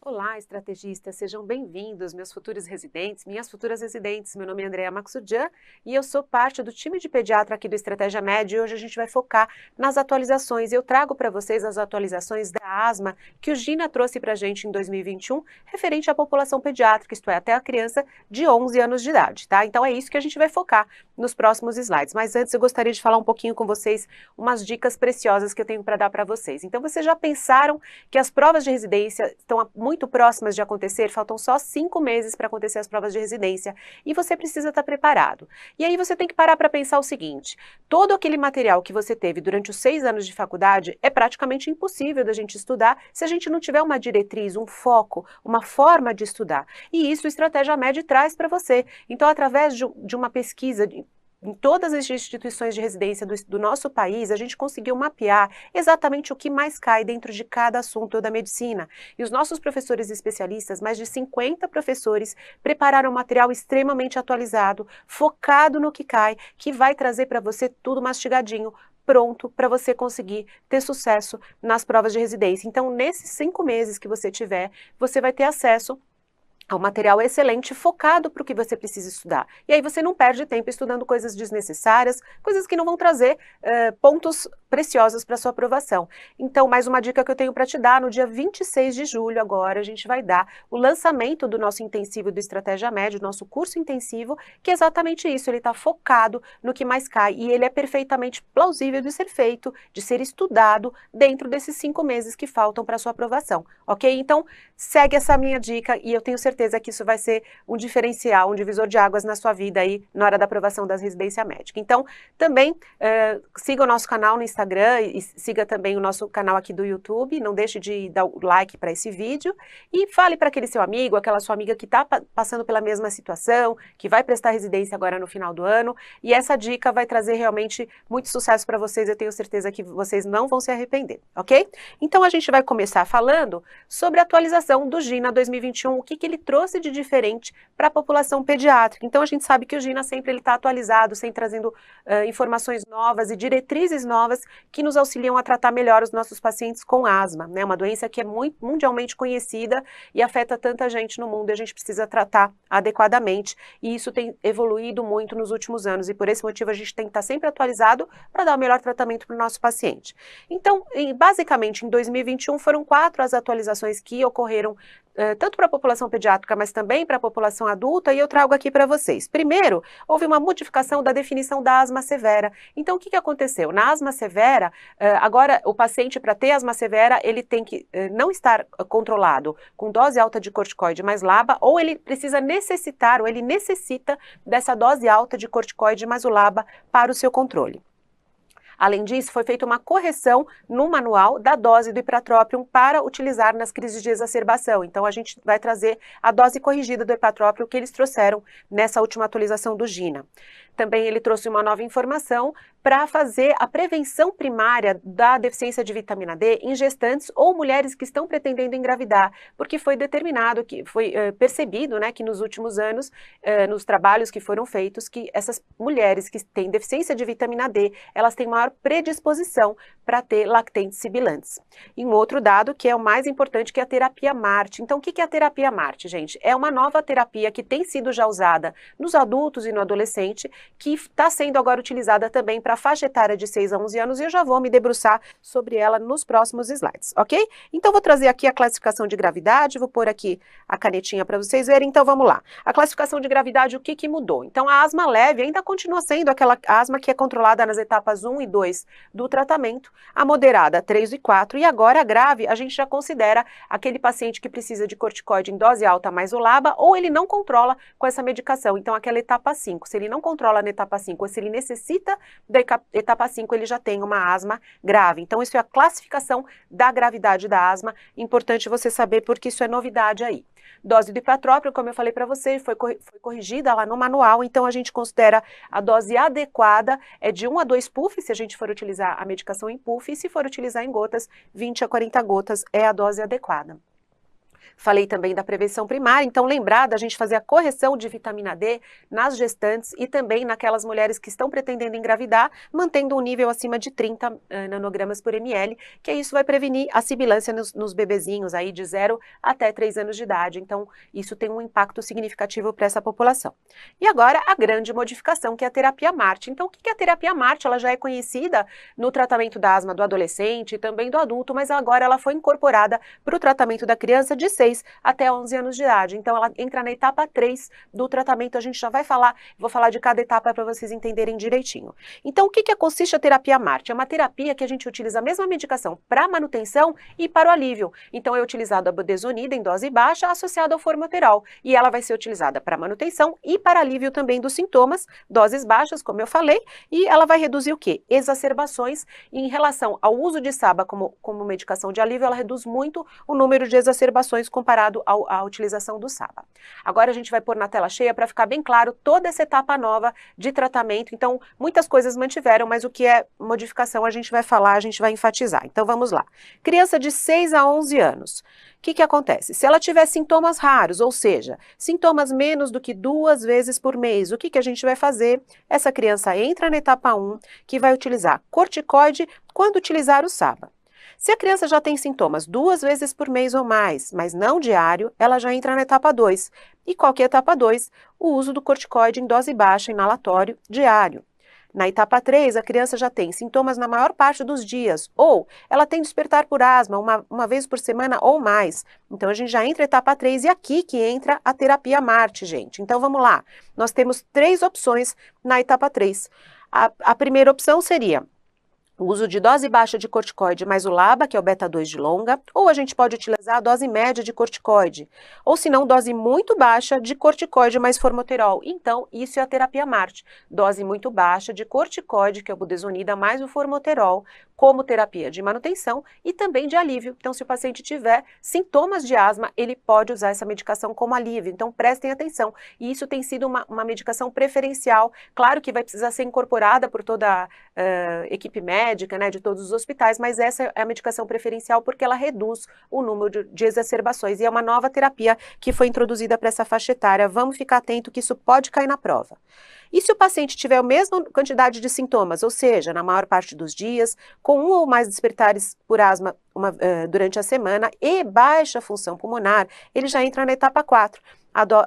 Olá, estrategistas, sejam bem-vindos, meus futuros residentes, minhas futuras residentes. Meu nome é Andrea Maxudian e eu sou parte do time de pediatra aqui do Estratégia Med e hoje a gente vai focar nas atualizações. Eu trago para vocês as atualizações da asma que o Gina trouxe para a gente em 2021, referente à população pediátrica, isto é, até a criança de 11 anos de idade, tá? Então é isso que a gente vai focar nos próximos slides. Mas antes eu gostaria de falar um pouquinho com vocês umas dicas preciosas que eu tenho para dar para vocês. Então vocês já pensaram que as provas de residência estão muito próximas de acontecer, faltam só 5 meses para acontecer as provas de residência e você precisa estar preparado. E aí você tem que parar para pensar o seguinte: todo aquele material que você teve durante os 6 anos de faculdade é praticamente impossível da gente estudar se a gente não tiver uma diretriz, um foco, uma forma de estudar. E isso a Estratégia Med traz para você. Então, através de uma pesquisa em todas as instituições de residência do nosso país, a gente conseguiu mapear exatamente o que mais cai dentro de cada assunto da medicina. E os nossos professores especialistas, mais de 50 professores, prepararam um material extremamente atualizado, focado no que cai, que vai trazer para você tudo mastigadinho, pronto para você conseguir ter sucesso nas provas de residência. Então, nesses 5 meses que você tiver, você vai ter acesso ao material excelente, focado para o que você precisa estudar. E aí você não perde tempo estudando coisas desnecessárias, coisas que não vão trazer pontos preciosos para sua aprovação. Então, mais uma dica que eu tenho para te dar: no dia 26 de julho agora, a gente vai dar o lançamento do nosso intensivo do Estratégia Med, o nosso curso intensivo, que é exatamente isso, ele está focado no que mais cai, e ele é perfeitamente plausível de ser feito, de ser estudado dentro desses 5 meses que faltam para sua aprovação, ok? Então, segue essa minha dica e eu tenho certeza que isso vai ser um diferencial, um divisor de águas na sua vida aí na hora da aprovação da residência médica. Então, também siga o nosso canal no Instagram e siga também o nosso canal aqui do YouTube. Não deixe de dar o like para esse vídeo e fale para aquele seu amigo, aquela sua amiga que está passando pela mesma situação, que vai prestar residência agora no final do ano. E essa dica vai trazer realmente muito sucesso para vocês. Eu tenho certeza que vocês não vão se arrepender, ok? Então, a gente vai começar falando sobre a atualização do GINA 2021, o que ele trouxe de diferente para a população pediátrica. Então, a gente sabe que o GINA sempre está atualizado, sempre trazendo informações novas e diretrizes novas que nos auxiliam a tratar melhor os nossos pacientes com asma, né? Uma doença que é muito mundialmente conhecida e afeta tanta gente no mundo, e a gente precisa tratar adequadamente. E isso tem evoluído muito nos últimos anos, e por esse motivo a gente tem que estar sempre atualizado para dar o melhor tratamento para o nosso paciente. Então, basicamente, em 2021 foram 4 as atualizações que ocorreram tanto para a população pediátrica, mas também para a população adulta, e eu trago aqui para vocês. Primeiro, houve uma modificação da definição da asma severa. Então, o que aconteceu? Na asma severa, agora o paciente, para ter asma severa, ele tem que não estar controlado com dose alta de corticoide mais LABA, ou ele precisa necessitar, ou ele necessita dessa dose alta de corticoide mais o LABA para o seu controle. Além disso, foi feita uma correção no manual da dose do ipratrópium para utilizar nas crises de exacerbação. Então, a gente vai trazer a dose corrigida do ipratrópium que eles trouxeram nessa última atualização do GINA. Também ele trouxe uma nova informação para fazer a prevenção primária da deficiência de vitamina D em gestantes ou mulheres que estão pretendendo engravidar, porque foi determinado, que foi percebido, né, que nos últimos anos, nos trabalhos que foram feitos, que essas mulheres que têm deficiência de vitamina D, elas têm maior predisposição para ter lactentes sibilantes. E um outro dado que é o mais importante, que é a terapia MART. Então, o que é a terapia MART, gente? É uma nova terapia que tem sido já usada nos adultos e no adolescente, que está sendo agora utilizada também para a faixa etária de 6 a 11 anos, e eu já vou me debruçar sobre ela nos próximos slides, ok? Então, vou trazer aqui a classificação de gravidade, vou pôr aqui a canetinha para vocês verem. Então, vamos lá. A classificação de gravidade, o que mudou? Então, a asma leve ainda continua sendo aquela asma que é controlada nas etapas 1 e 2 do tratamento, a moderada 3 e 4, e agora a grave a gente já considera aquele paciente que precisa de corticoide em dose alta mais o LABA, ou ele não controla com essa medicação. Então, aquela etapa 5, se ele não controla na etapa 5, ou se ele necessita da etapa 5, ele já tem uma asma grave. Então, isso é a classificação da gravidade da asma. Importante você saber, porque isso é novidade aí. Dose do ipratrópio, como eu falei para você, foi corrigida lá no manual, então a gente considera a dose adequada é de 1 a 2 puffs, se a gente for utilizar a medicação em puff, e se for utilizar em gotas, 20 a 40 gotas é a dose adequada. Falei também da prevenção primária, então lembrar da gente fazer a correção de vitamina D nas gestantes e também naquelas mulheres que estão pretendendo engravidar, mantendo um nível acima de 30 nanogramas por ml, que isso vai prevenir a sibilância nos bebezinhos aí de 0 até 3 anos de idade, então isso tem um impacto significativo para essa população. E agora a grande modificação, que é a terapia MART. Então o que é a terapia MART? Ela já é conhecida no tratamento da asma do adolescente e também do adulto, mas agora ela foi incorporada para o tratamento da criança de 6 até 11 anos de idade. Então ela entra na etapa 3 do tratamento, a gente já vai falar, vou falar de cada etapa para vocês entenderem direitinho. Então o que consiste a terapia MART? É uma terapia que a gente utiliza a mesma medicação para manutenção e para o alívio. Então é utilizado a budesonida em dose baixa associada ao formoterol, e ela vai ser utilizada para manutenção e para alívio também dos sintomas, doses baixas, como eu falei, e ela vai reduzir o quê? Exacerbações. E em relação ao uso de SABA como medicação de alívio, ela reduz muito o número de exacerbações comparado à utilização do SABA. Agora a gente vai pôr na tela cheia para ficar bem claro toda essa etapa nova de tratamento. Então, muitas coisas mantiveram, mas o que é modificação a gente vai falar, a gente vai enfatizar. Então, vamos lá. Criança de 6 a 11 anos. O que acontece? Se ela tiver sintomas raros, ou seja, sintomas menos do que 2 vezes por mês, o que a gente vai fazer? Essa criança entra na etapa 1, que vai utilizar corticoide quando utilizar o SABA. Se a criança já tem sintomas 2 vezes por mês ou mais, mas não diário, ela já entra na etapa 2. E qual que é a etapa 2? O uso do corticoide em dose baixa, inalatório, diário. Na etapa 3, a criança já tem sintomas na maior parte dos dias, ou ela tem despertar por asma uma vez por semana ou mais. Então, a gente já entra na etapa 3 e aqui que entra a terapia MART, gente. Então, vamos lá. Nós temos 3 opções na etapa 3. A primeira opção seria o uso de dose baixa de corticoide mais o LABA, que é o beta-2 de longa, ou a gente pode utilizar a dose média de corticoide, ou se não, dose muito baixa de corticoide mais formoterol. Então, isso é a terapia MART, dose muito baixa de corticoide, que é o budesonida, mais o formoterol, como terapia de manutenção e também de alívio. Então, se o paciente tiver sintomas de asma, ele pode usar essa medicação como alívio. Então, prestem atenção. E isso tem sido uma medicação preferencial. Claro que vai precisar ser incorporada por toda a equipe médica, né, de todos os hospitais, mas essa é a medicação preferencial porque ela reduz o número de exacerbações. E é uma nova terapia que foi introduzida para essa faixa etária. Vamos ficar atento que isso pode cair na prova. E se o paciente tiver a mesma quantidade de sintomas, ou seja, na maior parte dos dias, com 1 ou mais despertares por asma durante a semana e baixa função pulmonar, ele já entra na etapa 4.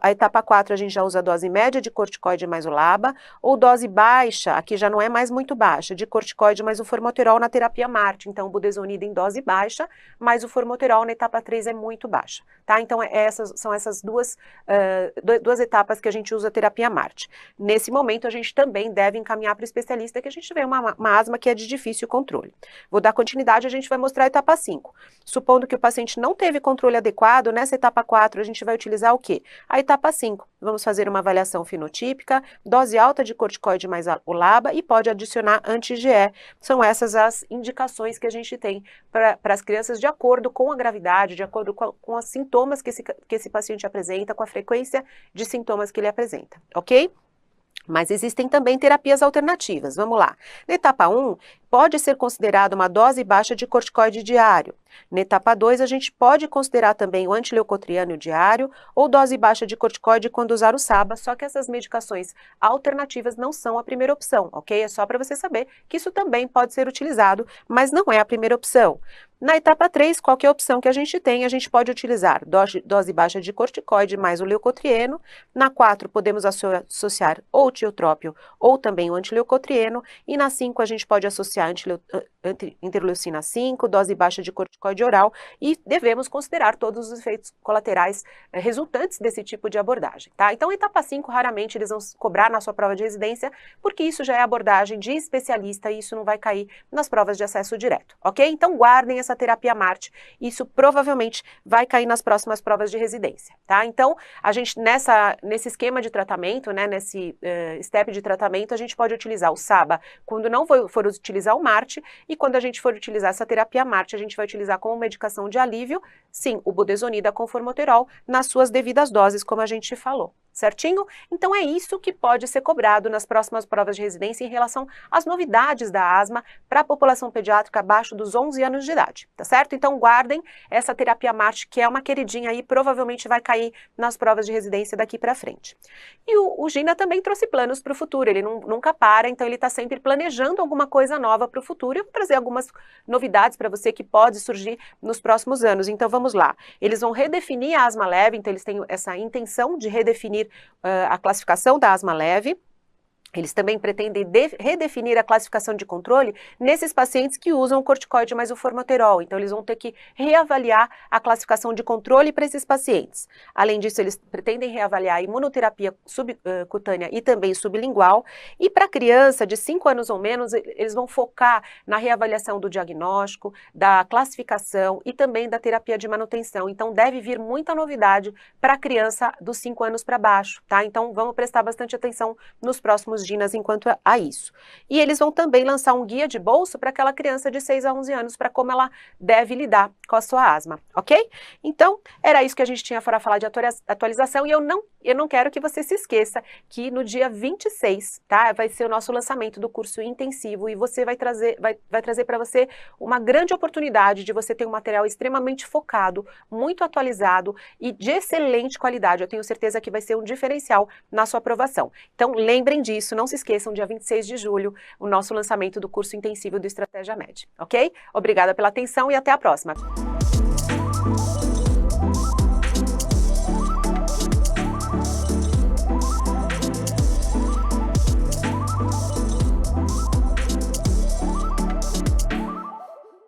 A etapa 4 a gente já usa a dose média de corticoide mais o LABA, ou dose baixa, aqui já não é mais muito baixa, de corticoide mais o formoterol na terapia MART. Então, o budesonida em dose baixa, mais o formoterol na etapa 3 é muito baixa, tá? Então, são essas duas etapas que a gente usa a terapia MART. Nesse momento, a gente também deve encaminhar para o especialista que a gente vê uma asma que é de difícil controle. Vou dar continuidade, a gente vai mostrar a etapa 5. Supondo que o paciente não teve controle adequado, nessa etapa 4 a gente vai utilizar o quê? A etapa 5, vamos fazer uma avaliação fenotípica, dose alta de corticoide mais o LABA e pode adicionar anti-IgE. São essas as indicações que a gente tem para as crianças de acordo com a gravidade, de acordo com os sintomas que esse paciente apresenta, com a frequência de sintomas que ele apresenta, ok? Mas existem também terapias alternativas, vamos lá. Na etapa 1, pode ser considerada uma dose baixa de corticoide diário. Na etapa 2, a gente pode considerar também o antileucotrieno diário ou dose baixa de corticoide quando usar o SABA, só que essas medicações alternativas não são a primeira opção, ok? É só para você saber que isso também pode ser utilizado, mas não é a primeira opção. Na etapa 3, qual que é a opção que a gente tem? A gente pode utilizar dose baixa de corticoide mais o leucotrieno. Na 4, podemos associar ou o tiotrópio ou também o antileucotrieno. E na 5, a gente pode associar interleucina 5, dose baixa de corticoide oral. E devemos considerar todos os efeitos colaterais resultantes desse tipo de abordagem, tá? Então, etapa 5, raramente eles vão cobrar na sua prova de residência, porque isso já é abordagem de especialista e isso não vai cair nas provas de acesso direto, ok? Então, guardem essa terapia MART, isso provavelmente vai cair nas próximas provas de residência, tá? Então, a gente nesse esquema de tratamento, né, nesse step de tratamento, a gente pode utilizar o SABA quando não for utilizar o MART, e quando a gente for utilizar essa terapia MART, a gente vai utilizar como medicação de alívio, sim, o budesonida com formoterol, nas suas devidas doses, como a gente falou. certinho? Então é isso que pode ser cobrado nas próximas provas de residência em relação às novidades da asma para a população pediátrica abaixo dos 11 anos de idade, tá certo? Então guardem essa terapia MART, que é uma queridinha aí, provavelmente vai cair nas provas de residência daqui para frente. E o Gina também trouxe planos para o futuro, ele nunca para, então ele está sempre planejando alguma coisa nova para o futuro. Eu vou trazer algumas novidades para você que pode surgir nos próximos anos. Então vamos lá. Eles vão redefinir a asma leve, então eles têm essa intenção de redefinir a classificação da asma leve. Eles também pretendem redefinir a classificação de controle nesses pacientes que usam o corticoide mais o formoterol. Então, eles vão ter que reavaliar a classificação de controle para esses pacientes. Além disso, eles pretendem reavaliar a imunoterapia subcutânea e também sublingual. E para criança de 5 anos ou menos, eles vão focar na reavaliação do diagnóstico, da classificação e também da terapia de manutenção. Então, deve vir muita novidade para a criança dos 5 anos para baixo, tá? Então, vamos prestar bastante atenção nos próximos dias enquanto a isso. E eles vão também lançar um guia de bolso para aquela criança de 6 a 11 anos, para como ela deve lidar com a sua asma, ok? Então, era isso que a gente tinha para falar de atualização, e eu não quero que você se esqueça que no dia 26, tá, vai ser o nosso lançamento do curso intensivo, e você vai trazer para você uma grande oportunidade de você ter um material extremamente focado, muito atualizado e de excelente qualidade. Eu tenho certeza que vai ser um diferencial na sua aprovação. Então, lembrem disso. Não se esqueçam, dia 26 de julho, o nosso lançamento do curso intensivo do Estratégia Med, ok? Obrigada pela atenção e até a próxima.